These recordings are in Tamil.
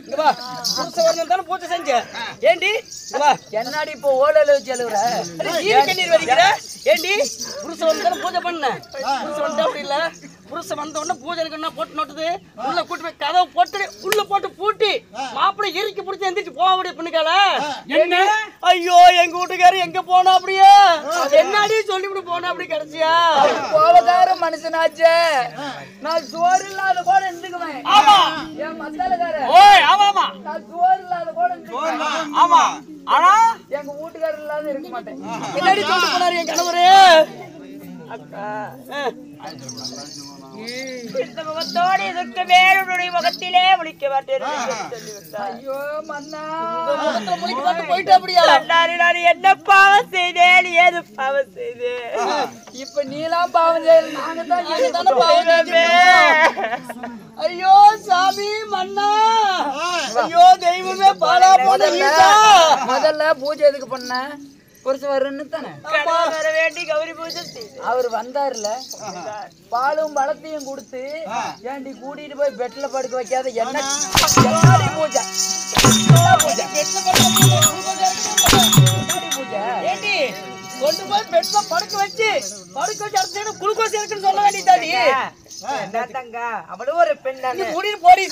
இங்க வா புருஷ வரணும் தான பூஜை செஞ்ச ஏண்டி இங்க வா என்னடி இப்போ ஓலையில வச்சு எழுவுற நீர் கண்ணீர் வடிக்கிற ஏண்டி புருஷ வந்து தான பூஜை பண்ண புருஷ வந்து அப்படி இல்ல புருஷ வந்த உடனே பூஜை என்ன போட்டு நோட்டுது உள்ள கூட்டி போய் கதவை போட்டு உள்ள போட்டு பூட்டி மாப்பிள்ளை இறுக்கி பிடிச்சி எந்திரிச்சு போக முடியும் பண்ணுக்கால என்ன ஐயோ எங்க வீட்டுக்காரு எங்க போனா அப்படியே என்னடி சொல்லிவிட்டு போனா அப்படி கிடைச்சியா கோபக்கார மனுஷனாச்சே நான் சோறு இல்லாத கூட இருந்துக்குவேன் ஆமா என் மசாலக்கார ஓய் ஆமா ஆமா நான் சோறு இல்லாத கூட இருந்துக்குவேன் ஆமா ஆனா எங்க வீட்டுக்காரர் இல்லாத இருக்க மாட்டேன் என்னடி சொல்லிட்டு போனாரு என் கணவரு அக்கா இந்த முகத்தோடு இதற்கு வேறுடைய முகத்திலே முழிக்க மாட்டேன் ஐயோ மன்னா முழிக்க மாட்டு போயிட்டு அப்படியா நான் என்ன பாவம் செய்தேன் ஏது பாவம் செய்தேன் இப்ப நீலாம் பாவம் செய்யல நாங்க தான் பாவம் ஐயோ சாமி மன்னா ஐயோ தெய்வமே பாலா போன முதல்ல பூஜை எதுக்கு பண்ண புருஷன் வருன்னு தானே வர வேண்டி கௌரி பூஜை அவர் வந்தாருல பாலும் பழத்தையும் கொடுத்து ஏண்டி கூட்டிட்டு போய் பெட்ல படுக்க வைக்காத என்ன பூஜை பூஜை ஏண்டி கொண்டு போய் பெட்ல படுக்க வச்சு அடுத்து குளுக்கோஸ் இருக்குன்னு சொல்ல வேண்டியதாடி தங்க அவளும் ஒரு பெண் தானே கூட்டிட்டு போடி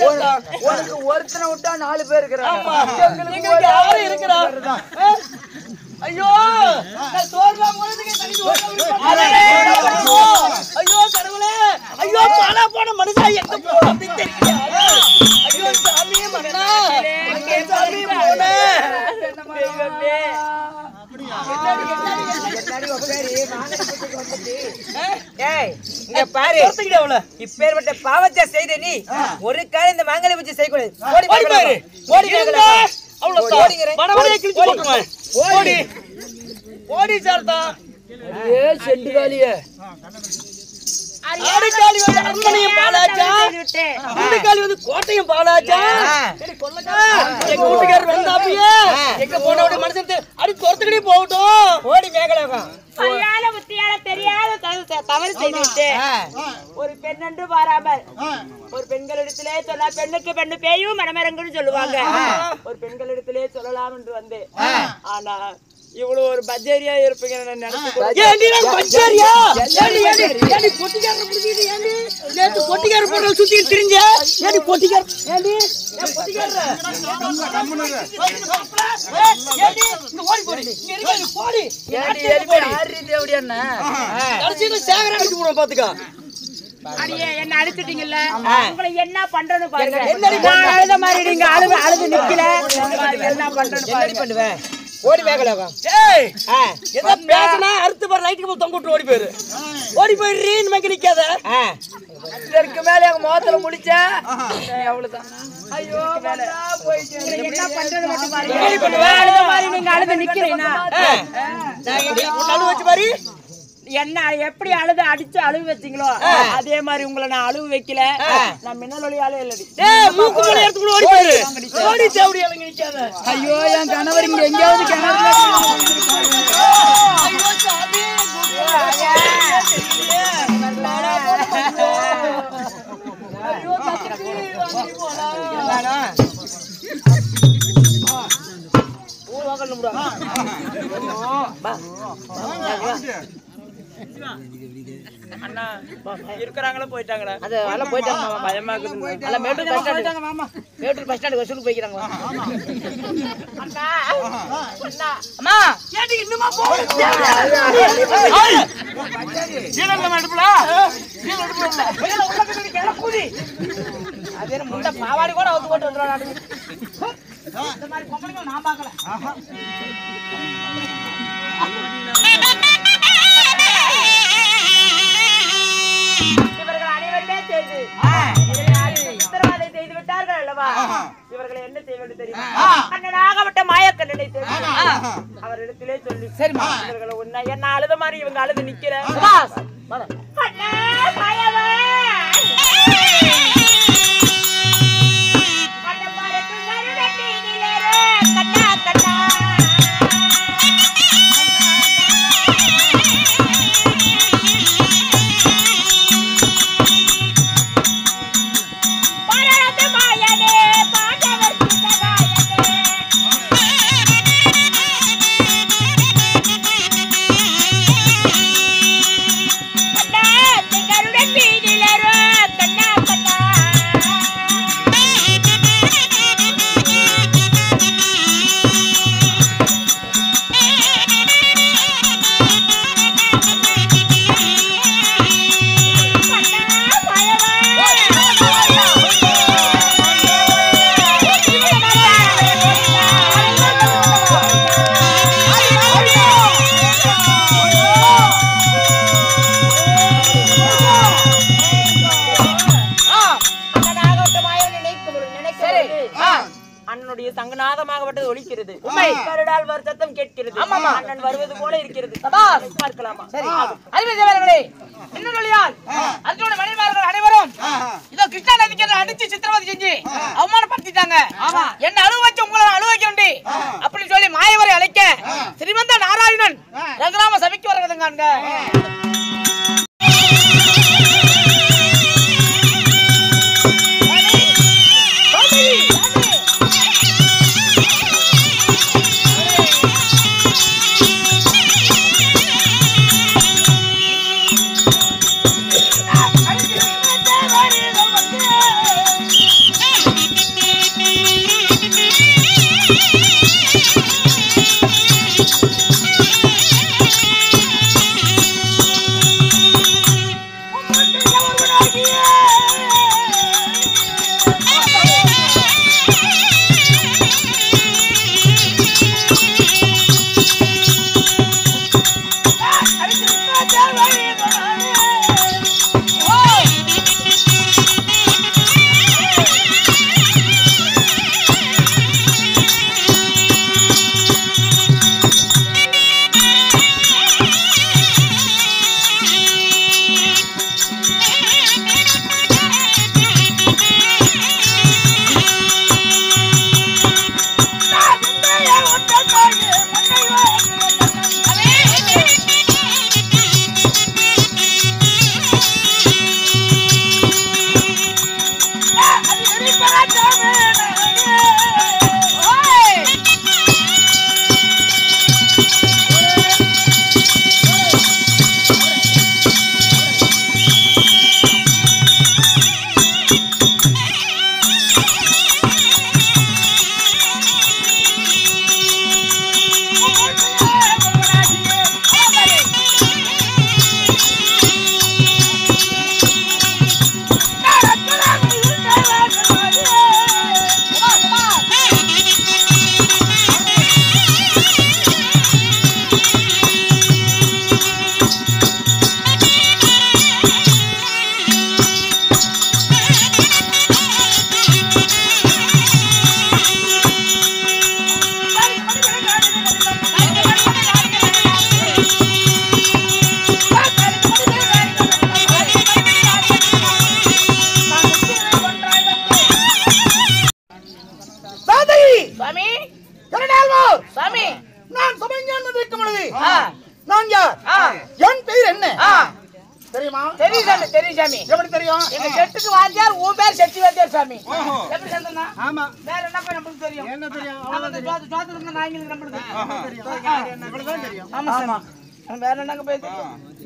உனக்கு ஒருத்தனை விட்டா 4 பேர் இருக்கிறாங்க யாரும் இருக்கிறா ஐயோ நான் சோர்வா போறதுக்கு தண்ணி ஐயோ கடவுளே ஐயோ பாலா போன மனுஷா எங்க போற அப்படி தெரியல ஐயோ சாமி மன்னா எங்க சாமி போன இங்க பாரு இப்பேற்பட்ட பாவத்தை செய்த நீ ஒரு காலம் இந்த மாங்கல்ய பூஜை செய்யக்கூடாது ஓடி சார்த்தா செண்டு காலியே ஆடிக்காளி வந்து அரண்மனையும் பாலாச்சா ஆடிக்காளி வந்து கோட்டையும் பாலாச்சா எங்க வீட்டுக்காரர் வந்தாப்பியே எங்க போனோட மனுஷன் அடி துரத்துக்கிட்டே போகட்டும் ஓடி மேகலோகம் அறியாத புத்தியால தெரியாத தவறு செய்துவிட்டு ஒரு பெண் என்று பாராமல் ஒரு பெண்களிடத்திலே சொன்னா பெண்ணுக்கு பெண்ணு பேயும் மனமரங்குன்னு சொல்லுவாங்க ஒரு பெண்களிடத்திலே சொல்லலாம் என்று வந்து ஆனா இவ்வளவு ஒரு பஜ்ஜரியா இருப்பீங்க நான் என்ன அடிச்சிட்டீங்கல்ல உங்களை என்ன பண்றேன்னு பாருங்க அழுத மாதிரி நீங்க அழுது நிக்கல என்ன பண்றேன்னு பண்ணுவேன் ஓடி வேகலோகம் ஏதோ பேசினா அறுத்து பாரு லைட்டுக்கு போய் தொங்க விட்டு ஓடி போயிடுறீன்னு மேங்க நிக்காத இதற்கு மேல எங்க முகத்துல முடிச்சா அவ்வளவுதான் ஐயோ போயிட்டு என்ன பண்றது மட்டும் பாருங்க அழுத மாதிரி நீங்க அழுது நிக்கிறீனா வச்சு பாரு என்ன எப்படி அழுது அடிச்சு அழுவு வச்சீங்களோ அதே மாதிரி உங்களை நான் அழுவு வைக்கல நான் மின்னல் ஒளியாலே இல்லடி ஐயோ என் கணவர் இங்க எங்கேயாவது கிணறு அண்ணா இருக்கிறாங்களா போயிட்டாங்களா அது எல்லாம் போயிட்டாங்க பயமா இருக்குது எல்லாம் Mettur bus stand Mettur bus stand வசூலுக்கு போய்க்கிறாங்க அண்ணா அம்மா ஏடி இன்னுமா போ அதே முண்டை பாவாடி கூட அவுத்து போட்டு வந்துடுறாங்க இந்த மாதிரி பொம்பளைங்க நான் பார்க்கல இவர்கள் அனைவருமே சேர்ந்து உத்தரவாதை செய்து விட்டார்கள் அல்லவா இவர்களை என்ன செய்வது தெரியுமா அண்ணனாகப்பட்ட மாயக்கண்ணனை தெரியும் அவரிடத்திலே சொல்லி சரிம்மா இவர்களை உன்னை என்ன அழுத மாதிரி இவங்க அழுது நிக்கிற அண்ணா மாயவா பாடவர்க்கு அண்ணனுடைய சங்கநாதமாகப்பட்டது ஒலிக்கிறது. கருடால் வருத்தம் கேட்கிறது. அண்ணன் வருவது போல இருக்கிறது. பார்க்கலாமா? சரி. அறிவியர்களே என்ன சொல்லியால் அர்ஜுன மணிமார்கள் அனைவரும் இதோ கிருஷ்ணா நதிக்கு அடிச்சு சித்திரவதை செஞ்சு அவமானப்படுத்திட்டாங்க. என்ன அழுவ வச்சு உங்களை அழுவ வைக்கண்டி அப்படின்னு சொல்லி மாயவரை அழைக்க ஸ்ரீமந்த நாராயணன் ரகுராம சபைக்கு வருவதுங்க.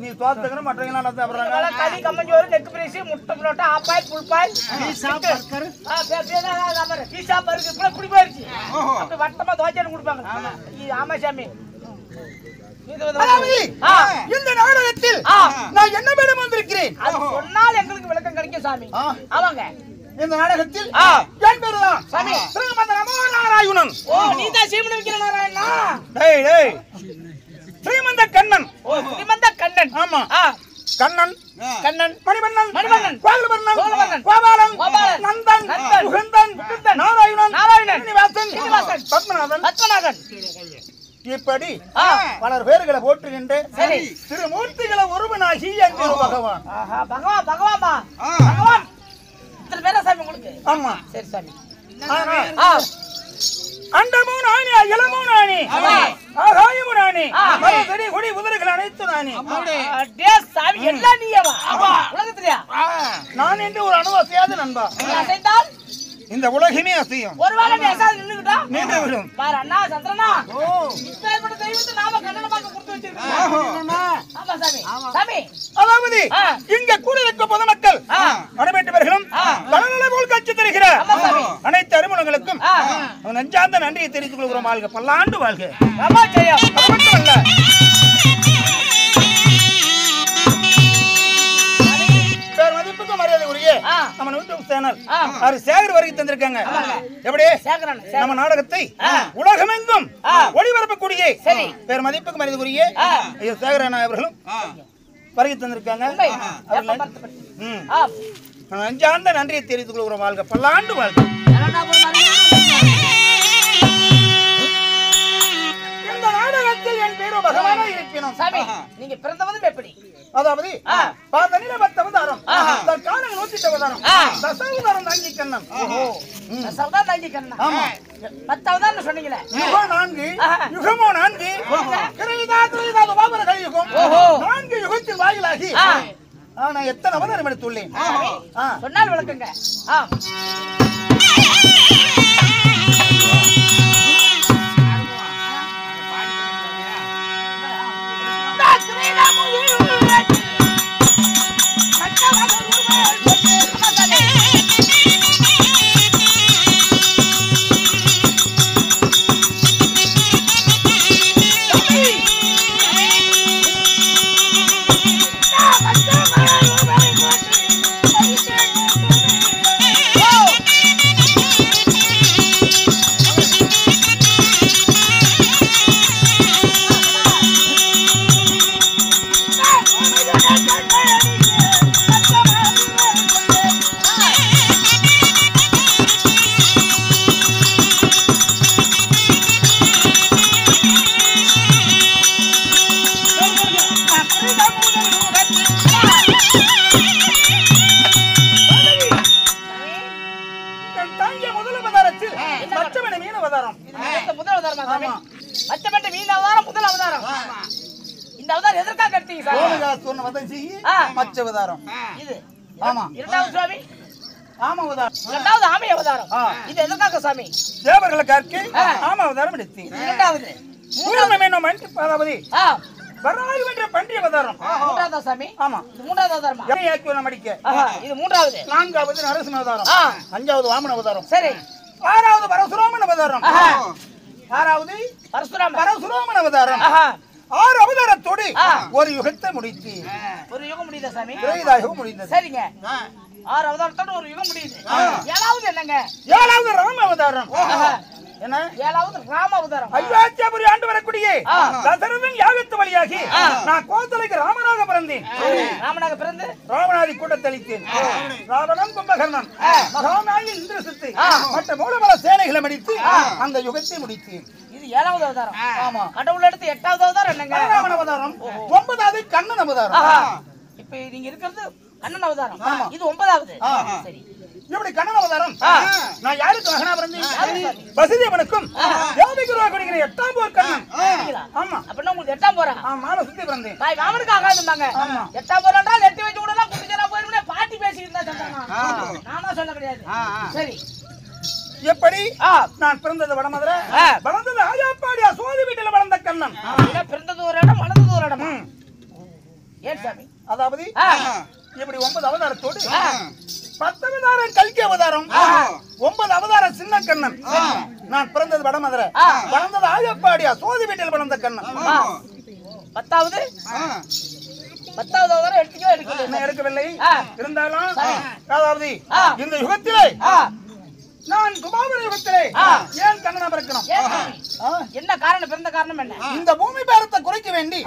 நீ தோத்துக்கணும் மற்றவங்க சாப்பிடுறாங்க களி கம்மஞ்சோறு நெக் பிரிசி முட்டை புரோட்டா ஆப்பாயில் புல்பாயில் பீஸா பர்கர் கூட குடி போயிருச்சு அப்படி வட்டமா தோசை கொடுப்பாங்க. ஆமா சாமி. இந்த நாடகத்தில் நான் என்ன வேடம் வந்திருக்கிறேன் அது சொன்னால் எங்களுக்கு விளக்கம் கிடைக்கும் சாமி. ஆமாங்க. இந்த நாடகத்தில் என் பேரு தான் சாமி ஸ்ரீமந்த நமோ நாராயணன். ஓ நீதான் சீமன விக்கிற நாராயணா? டேய் டேய் ஸ்ரீமந்த கண்ணன். ஓ ஸ்ரீமந்த கண்ணன். ஆமா. கண்ணன் கண்ணன் மணிவண்ணன் மணிவண்ணன் கோபாலன் கோபாலன் நந்தன் முகுந்தன் நாராயணன் நாராயணன் சீனிவாசன் பத்மநாதன் பத்மநாதன் இப்படி பலர் பேர்களை போற்றுகின்ற திருமூர்த்திகளை ஒருவனாகி எங்கள் பகவான். பகவான் பகவான்பா பகவான் இத்தனை பேரா சாமி உங்களுக்கு? ஆமா. சரி சாமி. அண்டமும் நானே அயலமும் நானே ஆகாயமும் நானே மரத்தடி கொடி உதிரைகள் அனைத்து நானே. சாமி எல்லாம் நீயவா உலகத்திலயா? நான் என்று ஒரு அணுவசையாது நண்பா. அசைந்தால் இந்த உலகமே அசையும். ஒருவேளை நீ அசாது நின்னுக்கிட்டா நின்று விடும். பாரு அண்ணா சந்திரனா இப்பேற்பட்ட தெய்வத்தை நாம கண்ணனை பார்க்க கொடுத்து வச்சிருக்கோம். ஆமா சாமி. சாமி அதாவது இங்க கூடியிருக்க பொதுமக்கள் அனைவரும் கடலை போல் காட்சி தருகிற அனைத்து அறிமுகங்களுக்கும் நெஞ்சார்ந்த நன்றியை தெரிவித்துக் கொள்கிறோம். வாழ்க பல்லாண்டு வாழ்க. மட்டுமல்ல மதிப்புக்கும் மரியாதைக்குரிய நம்ம யூடியூப் சேனல் சேகர் வரைக்கும் தந்திருக்காங்க. எப்படி நம்ம நாடகத்தை உலகமெங்கும் ஒளிபரப்பக்கூடிய பேர் மதிப்புக்கு மரியாதைக்குரிய சேகர் அவர்களும் வருகை தந்திருக்காங்க. நெஞ்சார்ந்த நன்றியை தெரிவித்துக் கொள்கிறோம். வாழ்க பல்லாண்டு வாழ்க. சாமி நீங்க பிறந்தவதும் எப்படி? அதாவது பாதனில 10 அவதாரம் தற்காலம் 108 அவதாரம் தசாவதாரம் தாங்கி கண்ணன். தசாவதாரம் தாங்கி கண்ணன். ஆமா 10 அவதாரம் சொன்னீங்களே. யுகம் 4 யுகமோ 4 கிரீதா துபாபர கலியுகம் 4 யுகத்தில் வாயிலாகி நான் எத்தனை அவதாரம் எடுத்துள்ளேன் சொன்னால் விளக்குங்க. நான்காவது நரசிம்ம அவதாரம், அஞ்சாவது வாமன அவதாரம், சரி, ஆறாவது பரசுராமன் அவதாரம், ஆறாவது பரசுராமன் அவதாரம். 6 அவதாரத்தோடு ஒரு யுகத்தை முடித்து ஒரு யுகம் முடியுதா சாமி? யுகம் முடிந்தது. சரிங்க, 6 அவதாரத்தோட ஒரு யுகம் முடியுது. 7வது என்னங்க? 7வது ராம அவதாரம். என்ன 7வது ராம அவதாரம்? அயோத்தியாபுரி ஆண்டு வரக்கூடிய தசரதன் யாகத்து வழியாகி நான் கோத்தலைக்கு ராமனாக பிறந்தேன். ராமனாக பிறந்து ராமநாதி கூட்டத்தளித்தேன். ராவணன் கும்பகர்ணன் மகாநாயகி இந்திரசித்து மற்ற மூலபல சேனைகளை மடித்து அந்த யுகத்தை முடித்தேன். இது 7வது அவதாரம். ஆமா, கடவுள் அடுத்து 8வது அவதாரம் என்னங்க? ராமன் அவதாரம். 9வது கண்ணன் அவதாரம். இப்ப நீங்க இருக்கிறது கண்ணன் அவதாரம். இது 9வது. சரி, இப்படி கண்ணன் அவதாரம் நான் யாருக்கு மகனா பிறந்தேன்? வசுதேவனுக்கும் தேவகிருவா கொடுக்கிற 8ஆம் போர் கண்ணன். ஆமா, அப்படின்னா உங்களுக்கு 8ஆம் போரா? ஆமா, சுத்தி பிறந்தேன். தாய் மாமனுக்கு ஆகாதும்பாங்க. 8ஆம் போர் என்றால் 8 வச்சு கூட குடிச்சா போயிருந்தே பாட்டி பேசிட்டு இருந்தா சொன்னாங்க. நானா சொல்ல கிடையாது. சரி, எப்படி நான் பிறந்தது வடமதுரை, வளர்ந்தது ஆயாப்பாடி சோதி வீட்டில் வளர்ந்த கண்ணன். பிறந்தது ஒரு இடம், வளர்ந்தது ஒரு இடம். ஏன் சாமி? அதாவது இப்படி 9 அவதாரத்தோடு 10 அவதாரம் கல்கி அவதாரம், 9 அவதாரம் சின்ன கண்ணன். நான் பிறந்தது வடமதுரை, வளர்ந்தது ஆயப்பாடி சோதி வீட்டில் வளர்ந்த கண்ணன். 10வது அவதாரம் எடுக்கவில்லை. இருந்தாலும் அதாவது இந்த யுகத்திலே நான் துபாபர யுகத்திலே ஏன் கண்ணனா பிறக்கணும்? என்ன காரணம்? பிறந்த காரணம் என்ன? இந்த பூமி பாரத்தை குறைக்க வேண்டி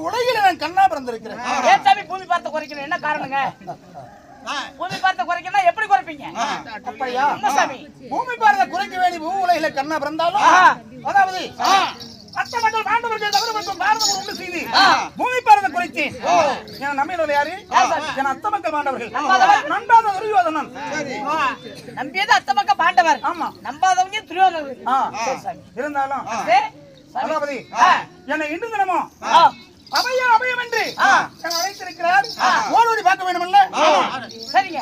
உலகில் நான் கண்ணா பிறந்திருக்கிறேன். ஏன் சாமி பூமி பாரத்தை குறைக்கணும்? என்ன காரணங்க? பூமி பாரத்தை குறைக்கணும் எப்படி குறைப்பீங்க? அப்படியா சாமி? பூமி பாரத்தை குறைக்க வேண்டி பூ உலகில கண்ணா பிறந்தாலும் அதாவது அத்த மக்கள் பாண்டவர்கள் தவிர மற்றும் பாரதம் ஒன்று செய்து பூமி பாரத்தை குறைத்தேன். என் நம்பியவர் யாரு? என் அத்த மக்கள் பாண்டவர்கள். நம்பாத துரியோதனன். நம்பியது அத்த மக்கள் பாண்டவர். ஆமா, நம்பாதவங்க துரியோதனன். இருந்தாலும் அதாவது என்னை இன்று தினமும் அபயம் அபயம் என்று அழைத்திருக்கிறார். ஓடோடி பார்க்க வேண்டுமல்ல? சரிங்க.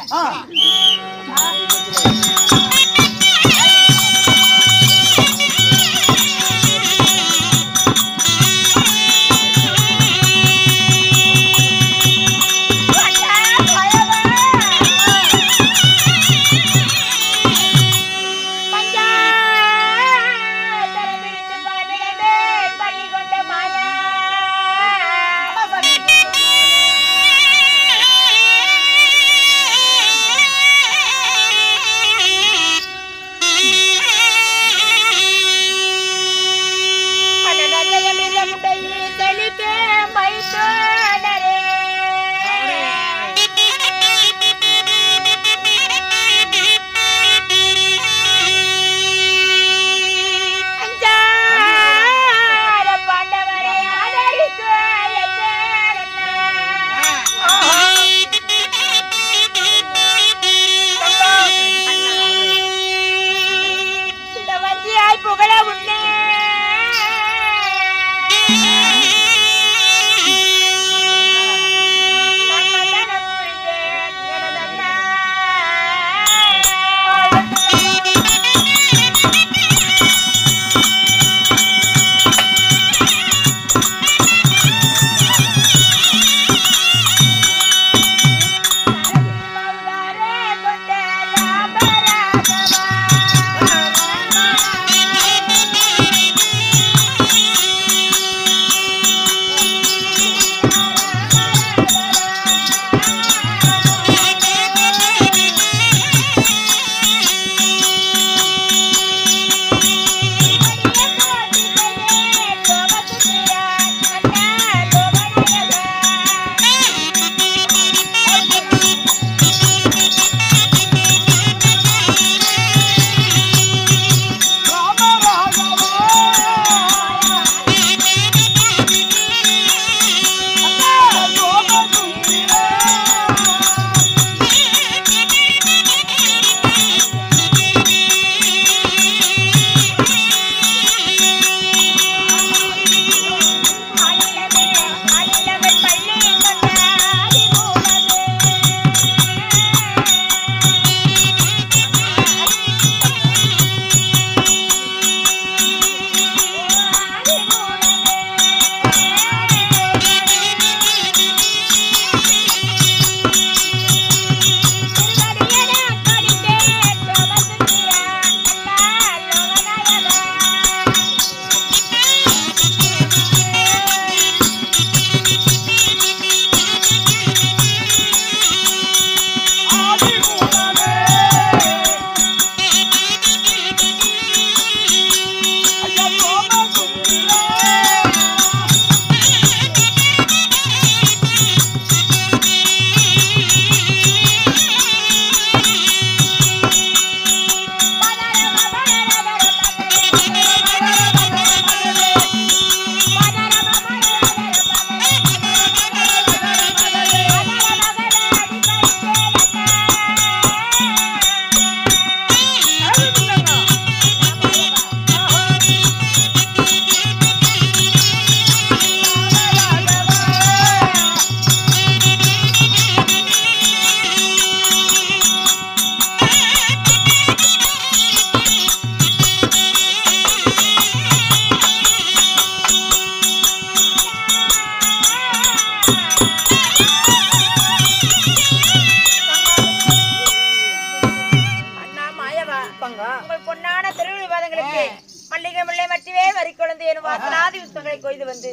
அழகான திருவிழா விவாதங்களுக்கு மல்லிகை முல்லை மட்டிவே வரி குழந்தை எனும் வாசனாதி புஷ்பங்களை கொய்து வந்து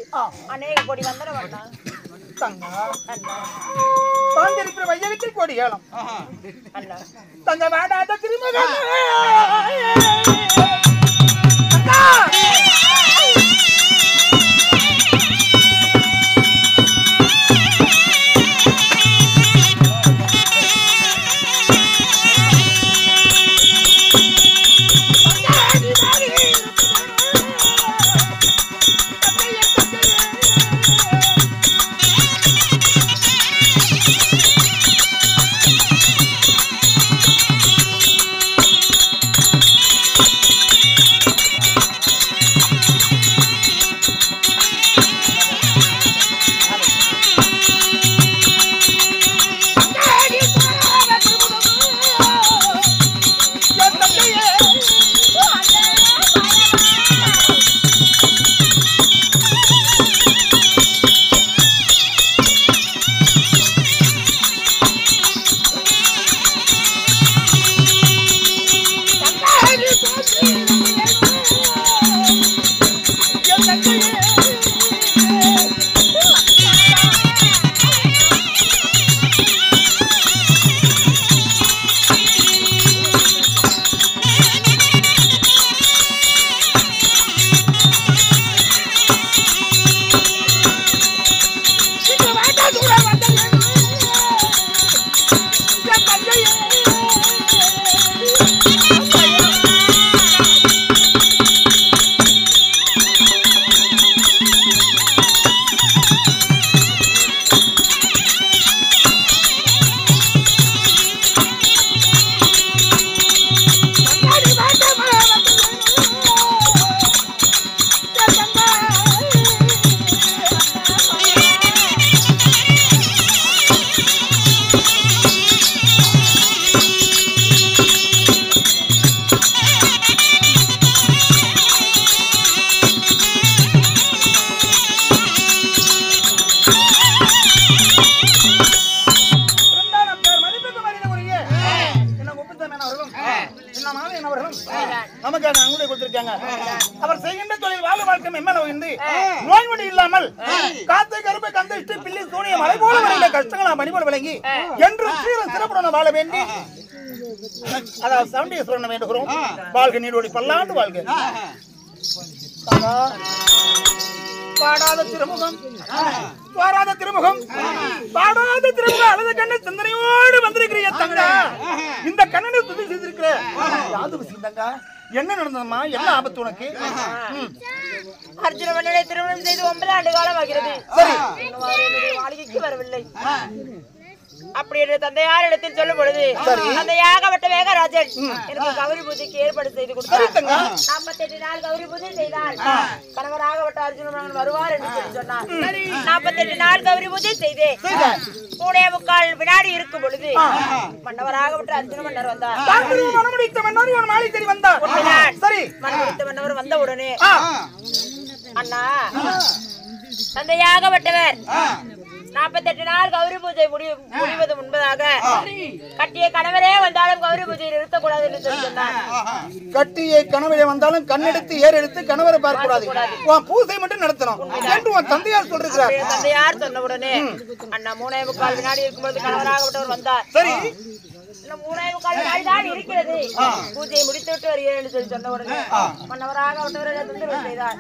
அநேக கோடி வந்தன வண்ணா பாண்டிருக்கிற வையகத்தில் கோடி ஏலம் அண்ணா தங்க வேடாத திருமகன் அவர் செய்கின்ற தொழில் வாழ்வு வாழ்க்கை மெம்மளவின்றி நோய்நொடி இல்லாமல் காத்து கருப்பை கந்திஷ்டு பில்லி சூனிய மலை போல வருகிற கஷ்டங்களா மணிபோல விளங்கி என்று சிறப்புடன் வாழ வேண்டி அதாவது சவுண்டீஸ்வரன் வேண்டுகிறோம். வாழ்க நீடோடி பல்லாண்டு வாழ்க. பாடாத திருமுகம் பாடாத திருமுகம் பாடாத திருமுகம் அழுத கண்ணு சிந்தனையோடு வந்திருக்கிற தங்கா இந்த கண்ணனை துதி செய்திருக்கிற யாது தங்கா என்ன நடந்ததுமா? என்ன ஆபத்து உனக்கு? அர்ஜுன மன்னனை திருமணம் செய்து 9 ஆண்டு காலம் ஆகிறது. சரி, வாழ்க்கைக்கு வரவில்லை. அப்படி என்று தந்தையார் இடத்தில் சொல்லும் பொழுது தந்தையாகப்பட்ட வேகராஜன் எனக்கு கௌரி பூஜைக்கு ஏற்பாடு செய்து கொடுத்தார். 48 நாள் கௌரி பூஜை செய்தால் கணவராகப்பட்ட அர்ஜுனன் வருவார் என்று சொல்லி சொன்னார். 48 நாள் கௌரி பூஜை செய்து 3.25 வினாடி இருக்கும் பொழுது மன்னவராகப்பட்ட அர்ஜுன மன்னர் வந்தார். மனமுடித்த மன்னர் ஒரு மாலை தேடி வந்தார். சரி, மனமுடித்த மன்னர் வந்த உடனே அண்ணா தந்தையாகப்பட்டவர் 48 நாள் கௌரி பூஜை முடிவது முன்பதாக கட்டிய கணவரே வந்தாலும் கௌரி பூஜையை நிறுத்தக்கூடாது என்று சொல்லி சொன்னார். கட்டிய கணவரே வந்தாலும் கண்ணெடுத்து ஏர் எடுத்து கணவரை பார்க்க கூடாது, பூஜை மட்டும் நடத்தணும் என்று உன் தந்தையார் சொல்றார். தந்தையார் சொன்ன உடனே அண்ணா 3.25 வினாடி இருக்கும்போது கணவராகப்பட்டவர் வந்தார். சரி, 3.25 வினாடி தான் இருக்கிறது, பூஜையை முடித்து விட்டு வருகிறேன் என்று சொல்லி சொன்ன உடனே மன்னவராகப்பட்டவர் தொந்தரவு செய்தார்.